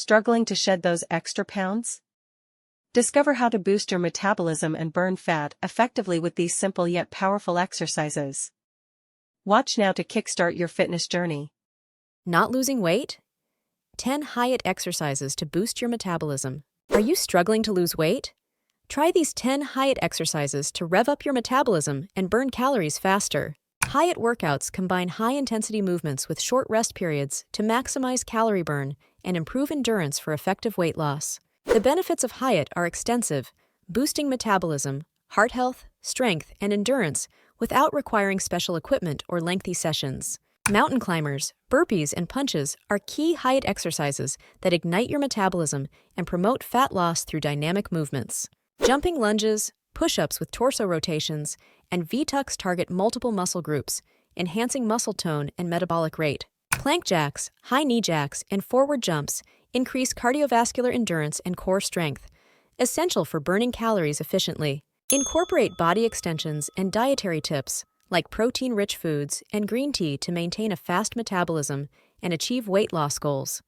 Struggling to shed those extra pounds? Discover how to boost your metabolism and burn fat effectively with these simple yet powerful exercises. Watch now to kickstart your fitness journey. Not losing weight? 10 HIIT exercises to boost your metabolism. Are you struggling to lose weight? Try these 10 HIIT exercises to rev up your metabolism and burn calories faster. HIIT workouts combine high-intensity movements with short rest periods to maximize calorie burn and improve endurance for effective weight loss. The benefits of HIIT are extensive, boosting metabolism, heart health, strength, and endurance without requiring special equipment or lengthy sessions. Mountain climbers, burpees, and punches are key HIIT exercises that ignite your metabolism and promote fat loss through dynamic movements. Jumping lunges, push-ups with torso rotations, and V-tucks target multiple muscle groups, enhancing muscle tone and metabolic rate. Plank jacks, high knee jacks, and forward jumps increase cardiovascular endurance and core strength, essential for burning calories efficiently. Incorporate body extensions and dietary tips like protein-rich foods and green tea to maintain a fast metabolism and achieve weight loss goals.